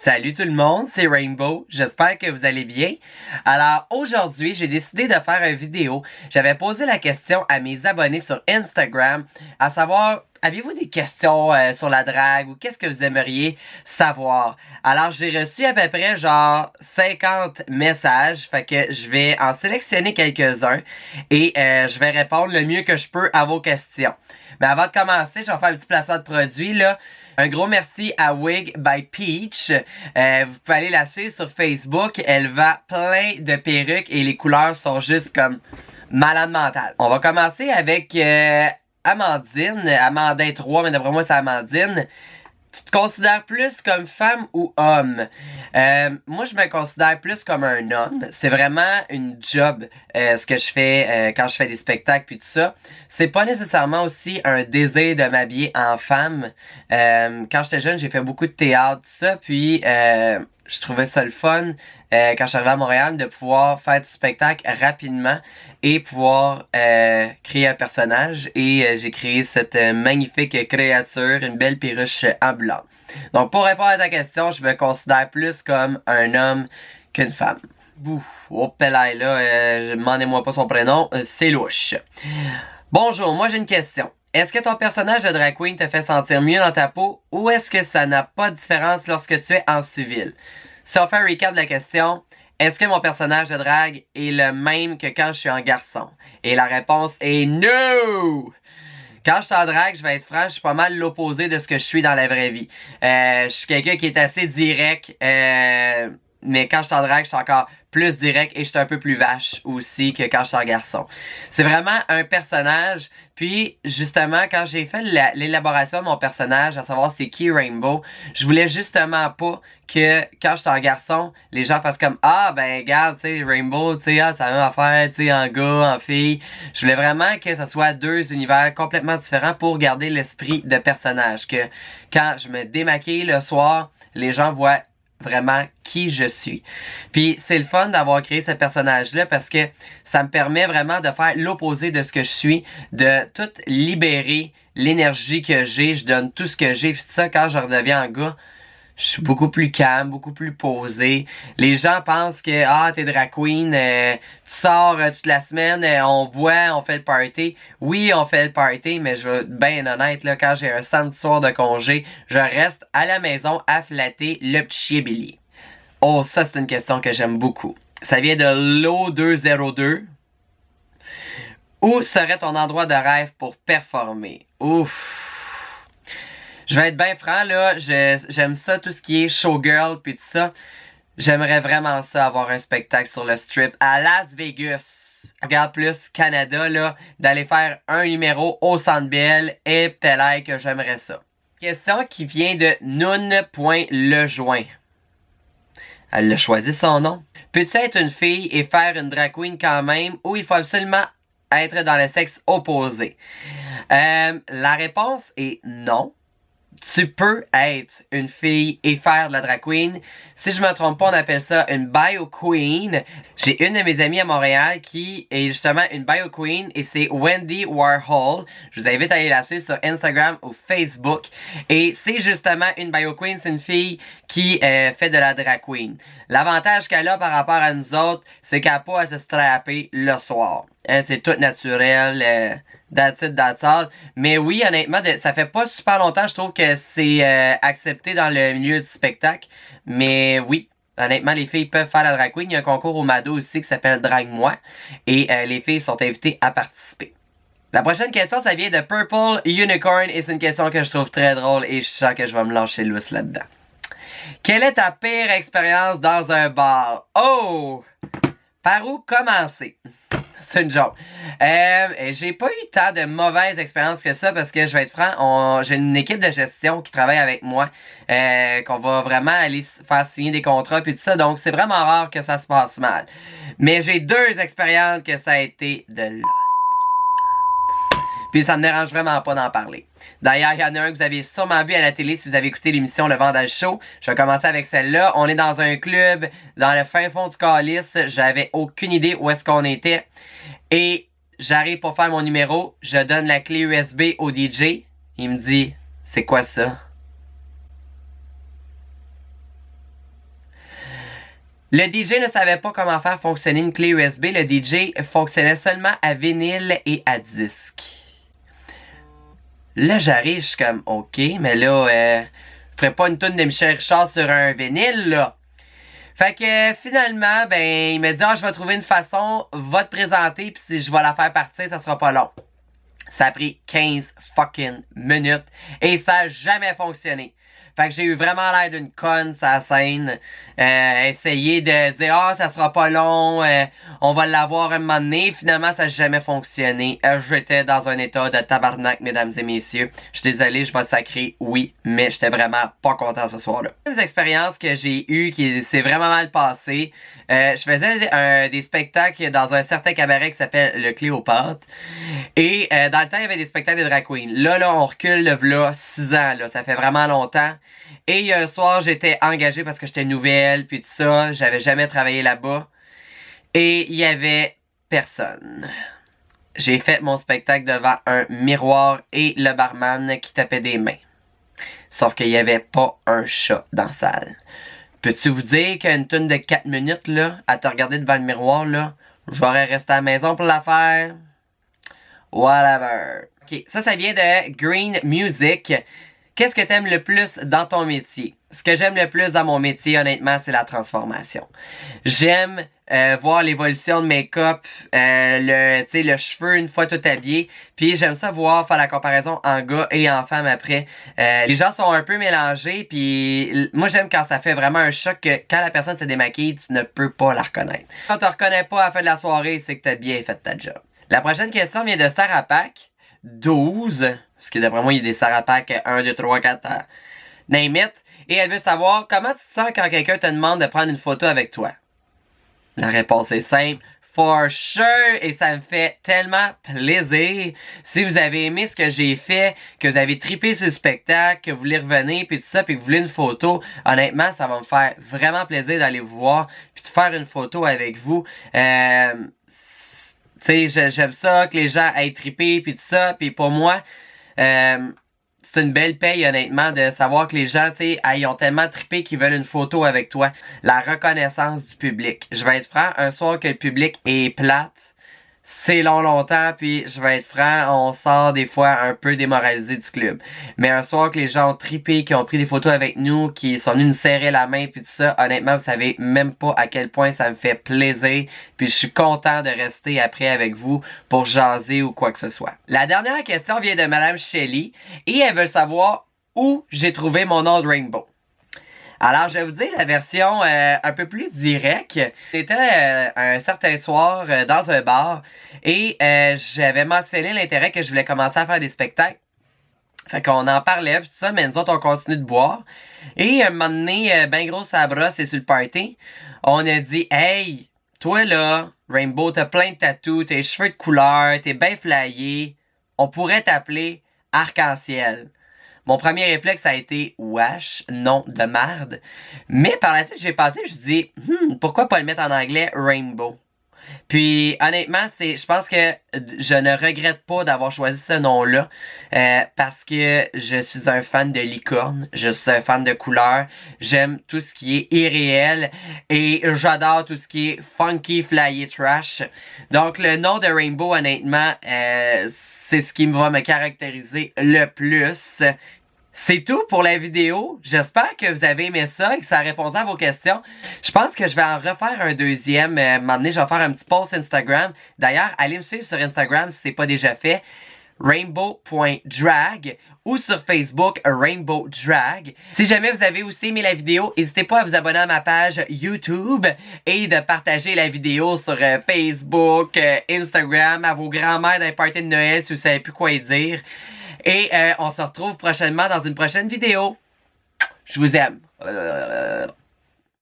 Salut tout le monde, c'est Rainbow, j'espère que vous allez bien. Alors aujourd'hui, j'ai décidé de faire une vidéo. J'avais posé la question à mes abonnés sur Instagram, à savoir, avez-vous des questions sur la drague ou qu'est-ce que vous aimeriez savoir? Alors j'ai reçu à peu près genre 50 messages, fait que je vais en sélectionner quelques-uns et je vais répondre le mieux que je peux à vos questions. Mais avant de commencer, je vais faire un petit placement de produit là. Un gros merci à Wig by Peach. Vous pouvez aller la suivre sur Facebook. Elle vend plein de perruques et les couleurs sont juste comme malade mentale. On va commencer avec Amandine. Amandin 3, mais d'après moi c'est Amandine. Tu te considères plus comme femme ou homme? Moi, je me considère plus comme un homme. C'est vraiment une job, ce que je fais quand je fais des spectacles puis tout ça. C'est pas nécessairement aussi un désir de m'habiller en femme. Quand j'étais jeune, j'ai fait beaucoup de théâtre, tout ça, puis je trouvais ça le fun quand je suis arrivé à Montréal de pouvoir faire du spectacle rapidement et pouvoir créer un personnage. Et j'ai créé cette magnifique créature, une belle perruche ambulante. Donc pour répondre à ta question, je me considère plus comme un homme qu'une femme. Bouh, oh pelaille là, demandez-moi pas son prénom, c'est louche. Bonjour, moi j'ai une question. Est-ce que ton personnage de drag queen te fait sentir mieux dans ta peau ou est-ce que ça n'a pas de différence lorsque tu es en civil? Si on fait un recap de la question, est-ce que mon personnage de drag est le même que quand je suis en garçon? Et la réponse est no! Quand je suis en drague, je vais être franc, je suis pas mal l'opposé de ce que je suis dans la vraie vie. Je suis quelqu'un qui est assez direct, mais quand je suis en drague, je suis encore plus direct et je suis un peu plus vache aussi que quand je suis en garçon. C'est vraiment un personnage. Puis, justement, quand j'ai fait l'élaboration de mon personnage, à savoir c'est qui Rainbow, je voulais justement pas que quand j'étais en garçon, les gens fassent comme ah ben regarde, tu sais, Rainbow, tu sais, ah, c'est la même affaire, tu sais, en gars, en fille. Je voulais vraiment que ce soit deux univers complètement différents pour garder l'esprit de personnage. Que quand je me démaquille le soir, les gens voient vraiment qui je suis. Puis c'est le fun d'avoir créé ce personnage-là parce que ça me permet vraiment de faire l'opposé de ce que je suis, de tout libérer l'énergie que j'ai, je donne tout ce que j'ai, puis ça quand je redeviens un gars, je suis beaucoup plus calme, beaucoup plus posé. Les gens pensent que ah t'es drag queen, tu sors toute la semaine, on boit, on fait le party. Oui, on fait le party, mais je vais être bien honnête là, quand j'ai un samedi soir de congé, je reste à la maison à flatter le petit chien Billy. Oh, ça c'est une question que j'aime beaucoup. Ça vient de l'O202. Où serait ton endroit de rêve pour performer? Ouf. Je vais être bien franc, là, j'aime ça, tout ce qui est showgirl puis tout ça. J'aimerais vraiment ça, avoir un spectacle sur le strip à Las Vegas. Regarde plus Canada, là, d'aller faire un numéro au Centre Bell et pelaille que j'aimerais ça. Question qui vient de Noun.lejoint. Elle a choisi son nom. Peux-tu être une fille et faire une drag queen quand même ou il faut absolument être dans le sexe opposé? La réponse est non. Tu peux être une fille et faire de la drag queen. Si je me trompe pas, on appelle ça une bio queen. J'ai une de mes amies à Montréal qui est justement une bio queen et c'est Wendy Warhol. Je vous invite à aller la suivre sur Instagram ou Facebook. Et c'est justement une bio queen, c'est une fille qui fait de la drag queen. L'avantage qu'elle a par rapport à nous autres, c'est qu'elle n'a pas à se strapper le soir. Hein, c'est tout naturel. That's it, that's all. Mais oui, honnêtement, ça fait pas super longtemps, je trouve que c'est accepté dans le milieu du spectacle. Mais oui, honnêtement, les filles peuvent faire la drag queen. Il y a un concours au Mado aussi qui s'appelle Drague-moi. Et les filles sont invitées à participer. La prochaine question, ça vient de Purple Unicorn. Et c'est une question que je trouve très drôle et je sens que je vais me lâcher lousse là-dedans. Quelle est ta pire expérience dans un bar? Oh! Par où commencer? C'est une joke. J'ai pas eu tant de mauvaises expériences que ça parce que je vais être franc, j'ai une équipe de gestion qui travaille avec moi, qu'on va vraiment aller faire signer des contrats puis tout ça, donc c'est vraiment rare que ça se passe mal. Mais j'ai deux expériences que ça a été de l'os. Puis ça me dérange vraiment pas d'en parler. D'ailleurs, il y en a un que vous avez sûrement vu à la télé si vous avez écouté l'émission Le Vandal Show. Je vais commencer avec celle-là. On est dans un club, dans le fin fond du calice. J'avais aucune idée où est-ce qu'on était. Et j'arrive pour faire mon numéro. Je donne la clé USB au DJ. Il me dit, c'est quoi ça? Le DJ ne savait pas comment faire fonctionner une clé USB. Le DJ fonctionnait seulement à vinyle et à disque. Là, j'arrive, je suis comme, ok, mais là, je ferais pas une toune de Michel Richard sur un vinyle, là. Fait que finalement, ben, il m'a dit, ah, je vais trouver une façon, va te présenter, puis si je vais la faire partir, ça sera pas long. Ça a pris 15 fucking minutes et ça a jamais fonctionné. Fait que j'ai eu vraiment l'air d'une conne sur la scène. Essayer de dire ah ça sera pas long, on va l'avoir un moment donné. Finalement ça n'a jamais fonctionné. J'étais dans un état de tabarnak, mesdames et messieurs. Je suis désolé, je vais sacrer, oui, mais j'étais vraiment pas content ce soir-là. Les expériences que j'ai eues qui s'est vraiment mal passé. Je faisais des spectacles dans un certain cabaret qui s'appelle le Cléopâtre. Et dans le temps, il y avait des spectacles de drag queen. Là, on recule là 6 ans. Là, ça fait vraiment longtemps. Et un soir, j'étais engagée parce que j'étais nouvelle, puis tout ça. J'avais jamais travaillé là-bas. Et il y avait personne. J'ai fait mon spectacle devant un miroir et le barman qui tapait des mains. Sauf qu'il n'y avait pas un chat dans la salle. Peux-tu vous dire qu'une toune de 4 minutes, là, à te regarder devant le miroir, là, j'aurais resté à la maison pour la faire? Whatever. Ok, ça vient de Green Music. Qu'est-ce que t'aimes le plus dans ton métier? Ce que j'aime le plus dans mon métier, honnêtement, c'est la transformation. J'aime voir l'évolution de make-up, le cheveu une fois tout habillé. Puis j'aime ça voir faire la comparaison en gars et en femme après. Les gens sont un peu mélangés. Puis moi, j'aime quand ça fait vraiment un choc que quand la personne se démaquille, tu ne peux pas la reconnaître. Quand tu ne reconnais pas à la fin de la soirée, c'est que tu as bien fait ta job. La prochaine question vient de Sarah Pack, 12. Parce que d'après moi, il y a des Sarah Pack 1, 2, 3, 4, name it. Et elle veut savoir comment tu te sens quand quelqu'un te demande de prendre une photo avec toi. La réponse est simple. For sure! Et ça me fait tellement plaisir. Si vous avez aimé ce que j'ai fait, que vous avez trippé sur le spectacle, que vous voulez revenir, puis tout ça, puis que vous voulez une photo, honnêtement, ça va me faire vraiment plaisir d'aller vous voir, puis de faire une photo avec vous. Tu sais, j'aime ça, que les gens aient trippé, puis tout ça, puis pour moi, c'est une belle paye, honnêtement, de savoir que les gens, tu sais, ils ont tellement trippé qu'ils veulent une photo avec toi. La reconnaissance du public. Je vais être franc, un soir que le public est plate, c'est longtemps, puis je vais être franc, on sort des fois un peu démoralisé du club. Mais un soir que les gens ont trippé, qui ont pris des photos avec nous, qui sont venus nous serrer la main, puis tout ça, honnêtement, vous savez même pas à quel point ça me fait plaisir, puis je suis content de rester après avec vous pour jaser ou quoi que ce soit. La dernière question vient de Madame Shelley, et elle veut savoir où j'ai trouvé mon Old Rainbow. Alors, je vais vous dire la version un peu plus directe. C'était un certain soir dans un bar et j'avais mentionné l'intérêt que je voulais commencer à faire des spectacles. Fait qu'on en parlait, tout ça, mais nous autres, on continue de boire. Et un moment donné, ben gros, ça brosse et sur le party, on a dit « Hey, toi là, Rainbow, t'as plein de tatous, tes cheveux de couleur, t'es bien flyé, on pourrait t'appeler Arc-en-Ciel. » Mon premier réflexe a été wesh, nom de merde. Mais par la suite, j'ai pensé, je dis pourquoi pas le mettre en anglais Rainbow? Puis honnêtement, je pense que je ne regrette pas d'avoir choisi ce nom-là parce que je suis un fan de licorne, je suis un fan de couleurs, j'aime tout ce qui est irréel et j'adore tout ce qui est funky, flyé, trash. Donc le nom de Rainbow, honnêtement, c'est ce qui va me caractériser le plus. C'est tout pour la vidéo. J'espère que vous avez aimé ça et que ça a répondu à vos questions. Je pense que je vais en refaire un deuxième. À un moment donné, je vais faire un petit post Instagram. D'ailleurs, allez me suivre sur Instagram si c'est pas déjà fait. Rainbow.drag ou sur Facebook Rainbow Drag. Si jamais vous avez aussi aimé la vidéo, n'hésitez pas à vous abonner à ma page YouTube et de partager la vidéo sur Facebook, Instagram, à vos grands-mères dans les parties de Noël si vous savez plus quoi dire. Et on se retrouve prochainement dans une prochaine vidéo. Je vous aime.